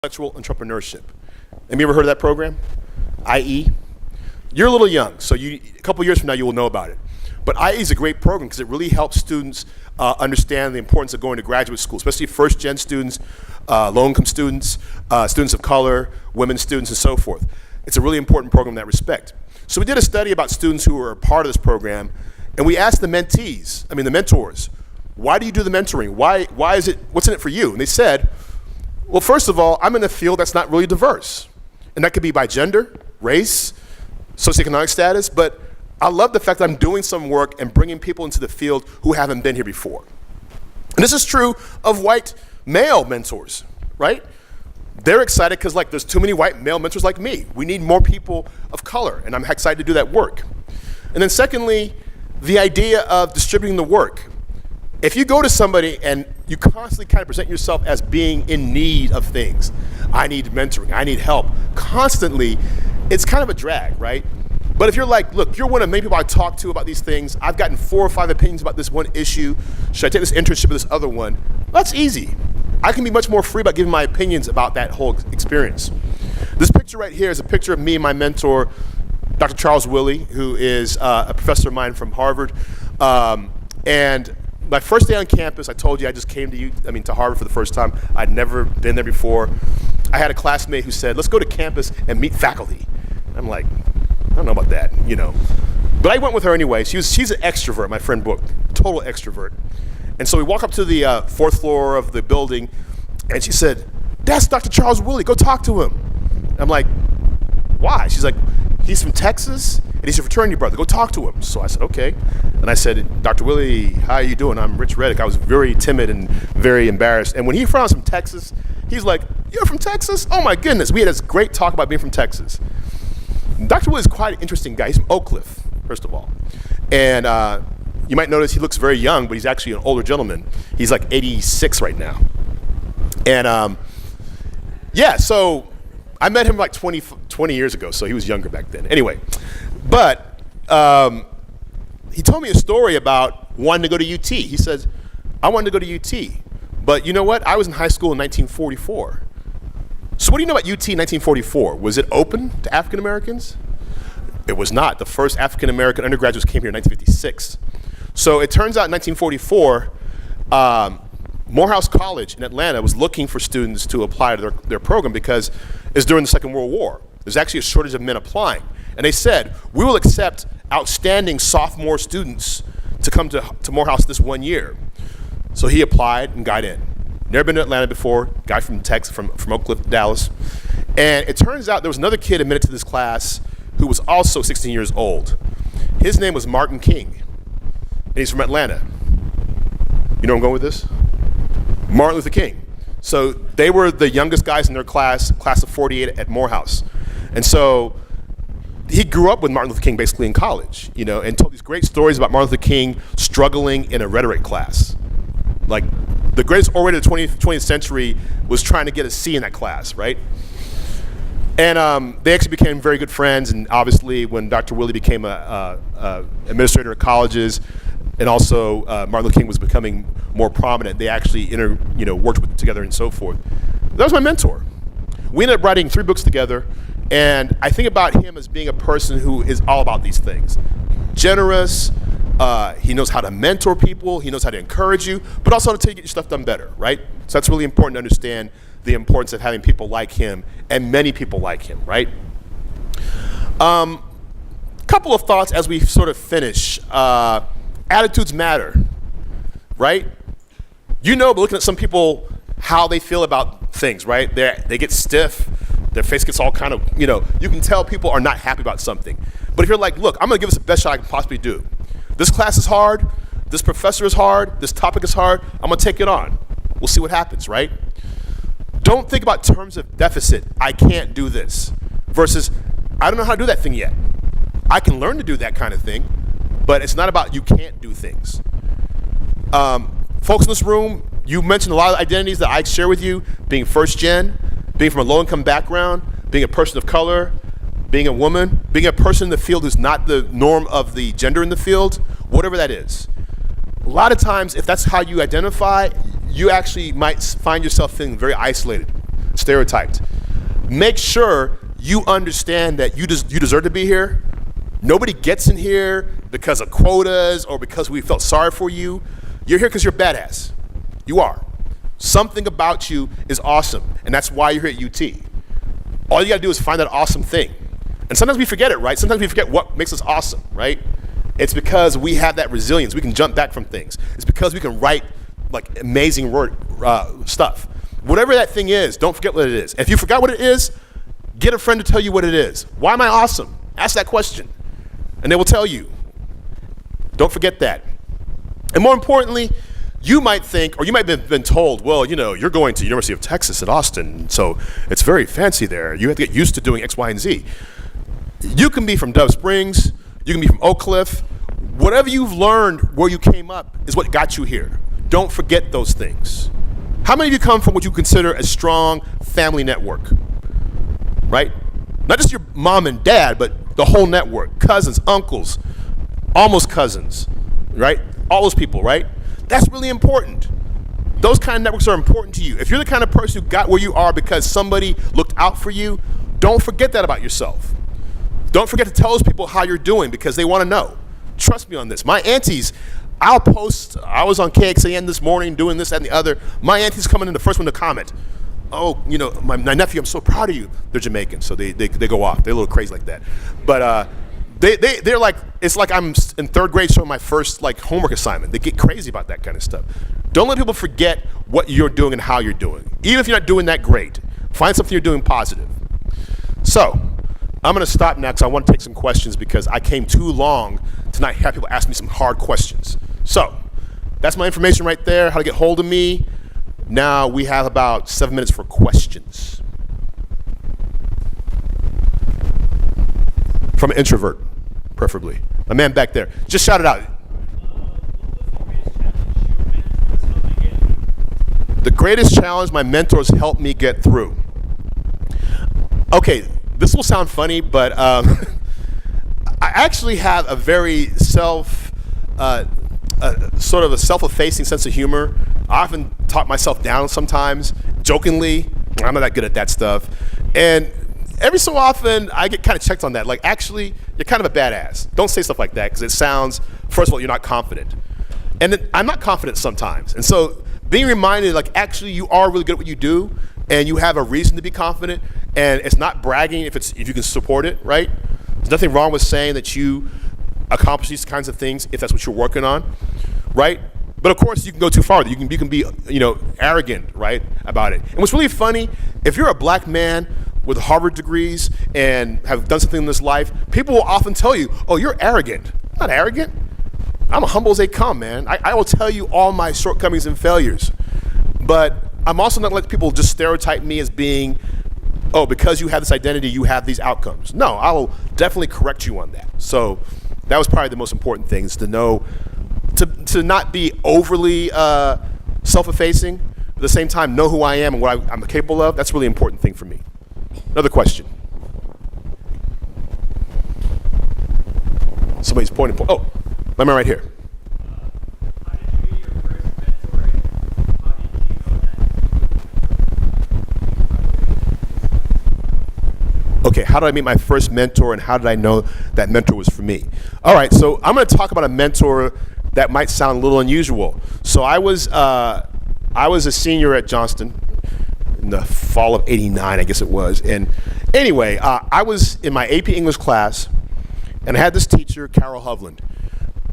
Intellectual Entrepreneurship. Have you ever heard of that program? IE? You're a little young, so a couple years from now you will know about it. But IE is a great program because it really helps students understand the importance of going to graduate school, especially first-gen students, low-income students, students of color, women students, and so forth. It's a really important program in that respect. So we did a study about students who were a part of this program, and we asked the the mentors, why do you do the mentoring? Why is it, what's in it for you? And they said, well, first of all, I'm in a field that's not really diverse. And that could be by gender, race, socioeconomic status, but I love the fact that I'm doing some work and bringing people into the field who haven't been here before. And this is true of white male mentors, right? They're excited because there's too many white male mentors like me. We need more people of color, and I'm excited to do that work. And then secondly, the idea of distributing the work. If you go to somebody and you constantly kind of present yourself as being in need of things, I need mentoring, I need help, constantly, it's kind of a drag, right? But if you're like, look, you're one of many people I talk to about these things, I've gotten 4 or 5 opinions about this one issue, should I take this internship or this other one? That's easy. I can be much more free about giving my opinions about that whole experience. This picture right here is a picture of me and my mentor, Dr. Charles Willey, who is a professor of mine from Harvard. And my first day on campus, I told you I just came to Harvard for the first time. I'd never been there before. I had a classmate who said, let's go to campus and meet faculty. I'm like, I don't know about that, But I went with her anyway. She's an extrovert, my friend Brooke, total extrovert. And so we walk up to the 4th floor of the building, and she said, that's Dr. Charles Willey, go talk to him. I'm like, why? She's like, he's from Texas, and he's a fraternity brother. Go talk to him. So I said, okay. And I said, Dr. Willey, how are you doing? I'm Rich Reddick. I was very timid and very embarrassed. And when he found I was from Texas, he's like, you're from Texas? Oh my goodness. We had this great talk about being from Texas. Dr. Willey is quite an interesting guy. He's from Oak Cliff, first of all. And you might notice he looks very young, but he's actually an older gentleman. He's like 86 right now. And yeah, so I met him like 20 years ago, so he was younger back then. Anyway, but he told me a story about wanting to go to UT. He says, I wanted to go to UT, but you know what? I was in high school in 1944. So what do you know about UT in 1944? Was it open to African Americans? It was not. The first African American undergraduates came here in 1956. So it turns out in 1944, Morehouse College in Atlanta was looking for students to apply to their program because it's during the Second World War. There's actually a shortage of men applying. And they said, we will accept outstanding sophomore students to come to Morehouse this 1 year. So he applied and got in. Never been to Atlanta before, guy from Texas, from Oak Cliff, Dallas. And it turns out there was another kid admitted to this class who was also 16 years old. His name was Martin King, and he's from Atlanta. You know where I'm going with this? Martin Luther King. So they were the youngest guys in their class of 48 at Morehouse. And so he grew up with Martin Luther King basically in college, and told these great stories about Martin Luther King struggling in a rhetoric class. Like, the greatest orator of the 20th century was trying to get a C in that class, right? And they actually became very good friends, and obviously when Dr. Willey became a administrator at colleges, and also Martin Luther King was becoming more prominent, they actually worked together and so forth. That was my mentor. We ended up writing 3 books together, and I think about him as being a person who is all about these things. Generous, he knows how to mentor people, he knows how to encourage you, but also how to get your stuff done better, right? So that's really important to understand the importance of having people like him, and many people like him, right? Couple of thoughts as we sort of finish. Attitudes matter, right? But looking at some people, how they feel about things, right? They get stiff, their face gets all kind of, you can tell people are not happy about something. But if you're like, look, I'm gonna give this the best shot I can possibly do. This class is hard, this professor is hard, this topic is hard, I'm gonna take it on. We'll see what happens, right? Don't think about terms of deficit, I can't do this, versus I don't know how to do that thing yet. I can learn to do that kind of thing, but it's not about you can't do things. Folks in this room, you mentioned a lot of identities that I share with you, being first gen, being from a low-income background, being a person of color, being a woman, being a person in the field who's not the norm of the gender in the field, whatever that is. A lot of times, if that's how you identify, you actually might find yourself feeling very isolated, stereotyped. Make sure you understand that you deserve to be here. Nobody gets in here because of quotas or because we felt sorry for you. You're here because you're badass. You are. Something about you is awesome, and that's why you're here at UT. All you gotta do is find that awesome thing. And sometimes we forget it, right? Sometimes we forget what makes us awesome, right? It's because we have that resilience. We can jump back from things. It's because we can write like amazing stuff. Whatever that thing is, don't forget what it is. If you forgot what it is, get a friend to tell you what it is. Why am I awesome? Ask that question, and they will tell you. Don't forget that. And more importantly, you might think, or you might have been told, well, you know, you're going to University of Texas at Austin, so it's very fancy there. You have to get used to doing X, Y, and Z. You can be from Dove Springs, you can be from Oak Cliff. Whatever you've learned where you came up is what got you here. Don't forget those things. How many of you come from what you consider a strong family network, right? Not just your mom and dad, but the whole network, cousins, uncles, almost cousins, right? All those people, right? That's really important. Those kind of networks are important to you. If you're the kind of person who got where you are because somebody looked out for you, don't forget that about yourself. Don't forget to tell those people how you're doing because they want to know. Trust me on this. My aunties, I was on KXAN this morning doing this, that, and the other. My auntie's coming in the first one to comment. Oh, you know, my nephew, I'm so proud of you. They're Jamaican, so they go off. They're a little crazy like that. But they're like, it's like I'm in third grade showing my first like homework assignment. They get crazy about that kind of stuff. Don't let people forget what you're doing and how you're doing. Even if you're not doing that great, find something you're doing positive. So, I'm gonna stop now because I want to take some questions because I came too long to not have people ask me some hard questions. So, that's my information right there, how to get hold of me. Now we have about 7 minutes for questions. From an introvert, preferably. A man back there. Just shout it out. The greatest challenge my mentors helped me get through. Okay, this will sound funny, but I actually have a very sort of a self-effacing sense of humor. I often talk myself down sometimes, jokingly. I'm not that good at that stuff. And every so often, I get kind of checked on that. Like, actually, you're kind of a badass. Don't say stuff like that, because it sounds, first of all, you're not confident. And then I'm not confident sometimes. And so being reminded, like, actually, you are really good at what you do, and you have a reason to be confident, and it's not bragging if you can support it, right? There's nothing wrong with saying that you accomplish these kinds of things if that's what you're working on, right? But of course, you can go too far. You can be, you know, arrogant, right, about it. And what's really funny, if you're a black man with Harvard degrees and have done something in this life, people will often tell you, oh, you're arrogant. I'm not arrogant. I'm as humble as they come, man. I will tell you all my shortcomings and failures. But I'm also not letting people just stereotype me as being, oh, because you have this identity, you have these outcomes. No, I will definitely correct you on that. So that was probably the most important thing, is to know, to not be overly self-effacing, but at the same time know who I am and what I'm capable of. That's a really important thing for me. Another question. Somebody's pointing. Oh, let me right here. How did you meet your first mentor, and how did you know that? Okay, how did I meet my first mentor, and how did I know that mentor was for me? All right, so I'm going to talk about a mentor that might sound a little unusual. So I was a senior at Johnston in the fall of '89, I guess it was. And anyway, I was in my AP English class, and I had this teacher, Carol Hovland.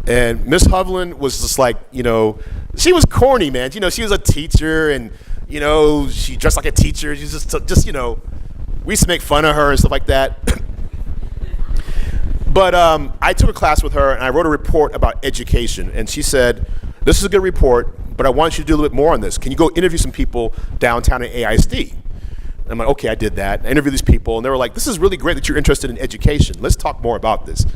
And Miss Hovland was just like, you know, she was corny, man. You know, she was a teacher, and, you know, she dressed like a teacher. She was just, you know, we used to make fun of her and stuff like that. But I took a class with her, and I wrote a report about education. And she said, this is a good report, but I want you to do a little bit more on this. Can you go interview some people downtown at AISD? And I'm like, okay, I did that. I interviewed these people, and they were like, this is really great that you're interested in education. Let's talk more about this.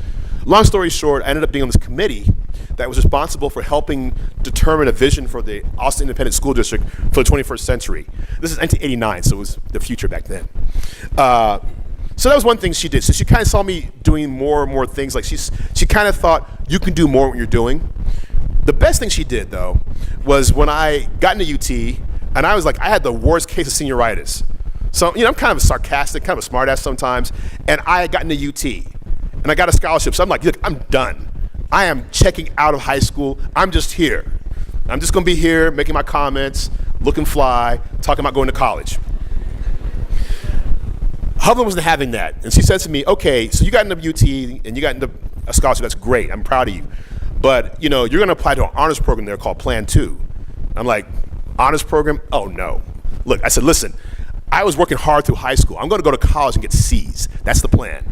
Long story short, I ended up being on this committee that was responsible for helping determine a vision for the Austin Independent School District for the 21st century. This is 1989, so it was the future back then. So that was one thing she did. So she kind of saw me doing more and more things. Like she kind of thought, you can do more what you're doing. The best thing she did, though, was when I got into UT, and I was like, I had the worst case of senioritis. So, I'm kind of sarcastic, kind of a smartass sometimes, and I got into UT, and I got a scholarship. So I'm like, look, I'm done. I am checking out of high school. I'm just here. I'm just going to be here making my comments, looking fly, talking about going to college. Hovland wasn't having that. And she said to me, okay, so you got into UT and you got into a scholarship. That's great. I'm proud of you. But, you're going to apply to an honors program there called Plan 2. I'm like, honors program? Oh, no. Look, I said, listen, I was working hard through high school. I'm going to go to college and get C's. That's the plan.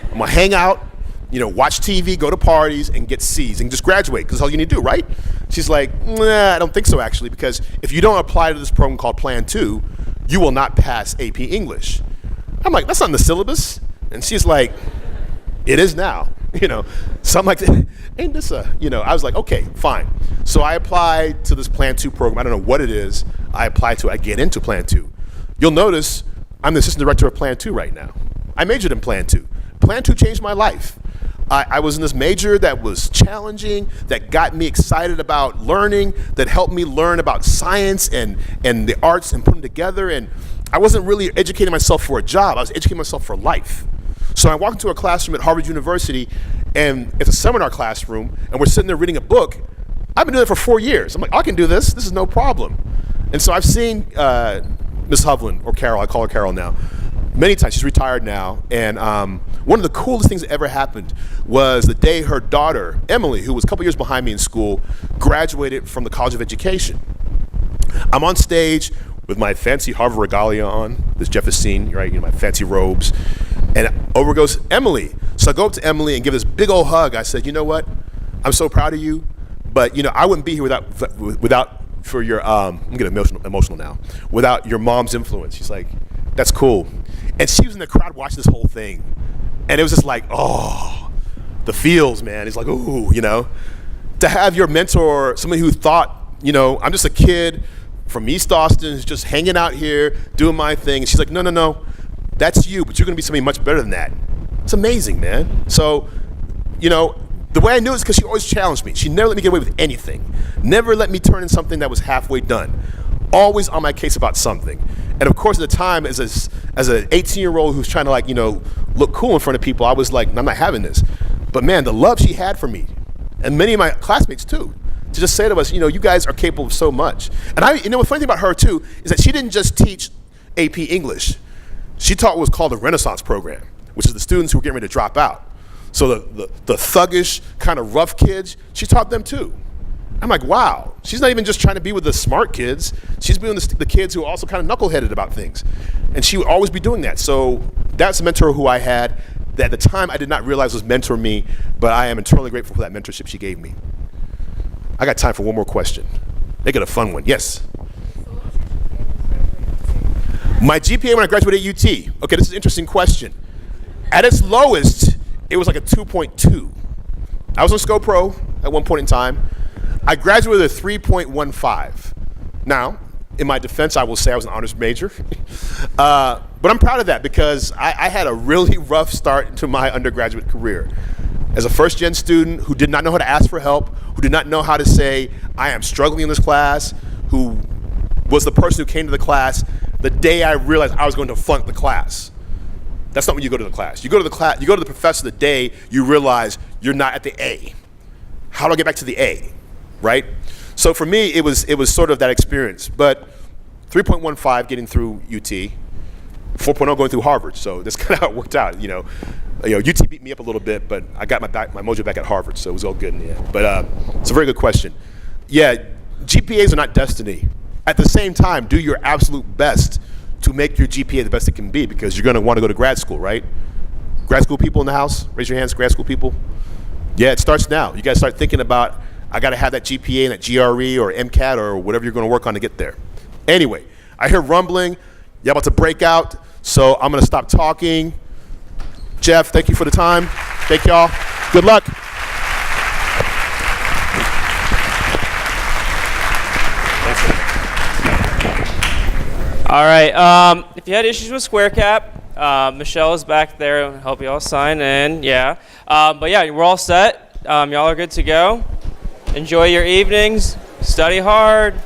I'm going to hang out, watch TV, go to parties, and get C's, and just graduate, because that's all you need to do, right? She's like, nah, I don't think so, actually, because if you don't apply to this program called Plan 2, you will not pass AP English. I'm like, that's not in the syllabus. And she's like, it is now, So I'm like, ain't this a, I was like, okay, fine. So I applied to this Plan 2 program. I don't know what it is. I applied to it. I get into Plan 2. You'll notice I'm the assistant director of Plan 2 right now. I majored in Plan 2. Plan 2 changed my life. I was in this major that was challenging, that got me excited about learning, that helped me learn about science and the arts and put them together. And I wasn't really educating myself for a job. I was educating myself for life. So I walked into a classroom at Harvard University, and it's a seminar classroom, and we're sitting there reading a book. I've been doing it for 4 years. I'm like, I can do this. This is no problem. And so I've seen Miss Hovland, or Carol, I call her Carol now, many times. She's retired now. And one of the coolest things that ever happened was the day her daughter, Emily, who was a couple years behind me in school, graduated from the College of Education. I'm on stage with my fancy Harvard regalia on, this Jeff has seen, right, my fancy robes. And over goes Emily. So I go up to Emily and give this big old hug. I said, you know what? I'm so proud of you, but I wouldn't be here without for your, I'm getting emotional now, without your mom's influence. She's like, that's cool. And she was in the crowd watching this whole thing. And it was just like, oh, the feels, man. It's like, ooh, to have your mentor, somebody who thought, I'm just a kid from East Austin who's just hanging out here, doing my thing. And she's like, no, that's you, but you're going to be somebody much better than that. It's amazing, man. So, the way I knew it is because she always challenged me. She never let me get away with anything. Never let me turn in something that was halfway done. Always on my case about something. And of course, at the time, as an 18-year-old who's trying to look cool in front of people, I was like, I'm not having this. But man, the love she had for me, and many of my classmates too, to just say to us, you guys are capable of so much. And the funny thing about her too is that she didn't just teach AP English. She taught what was called the Renaissance program, which is the students who were getting ready to drop out. So the thuggish, kind of rough kids, she taught them too. I'm like, wow, she's not even just trying to be with the smart kids. She's being with the kids who are also kind of knuckleheaded about things. And she would always be doing that. So that's a mentor who I had that at the time I did not realize was mentoring me, but I am eternally grateful for that mentorship she gave me. I got time for one more question. They got a fun one. Yes? My GPA when I graduated at UT. Okay, this is an interesting question. At its lowest, it was like a 2.2. I was on SCO Pro at one point in time. I graduated with a 3.15. Now, in my defense, I will say I was an honors major. But I'm proud of that because I had a really rough start to my undergraduate career. As a first-gen student who did not know how to ask for help, who did not know how to say, I am struggling in this class, who was the person who came to the class the day I realized I was going to flunk the class. That's not when you go to the class. You go to the professor the day you realize you're not at the A. How do I get back to the A, right? So for me, it was sort of that experience. But 3.15 getting through UT, 4.0 going through Harvard. So that's kind of how it worked out. UT beat me up a little bit, but I got my mojo back at Harvard, so it was all good in the end. But it's a very good question. Yeah, GPAs are not destiny. At the same time, do your absolute best to make your GPA the best it can be because you're going to want to go to grad school, right? Grad school people in the house? Raise your hands, grad school people. Yeah, it starts now. You got to start thinking about, I got to have that GPA and that GRE or MCAT or whatever you're going to work on to get there. Anyway, I hear rumbling. Y'all about to break out, so I'm going to stop talking. Jeff, thank you for the time. Thank y'all. Good luck. All right. If you had issues with Square Cap, Michelle is back there to help you all sign in. Yeah. But yeah, we're all set. Y'all are good to go. Enjoy your evenings. Study hard.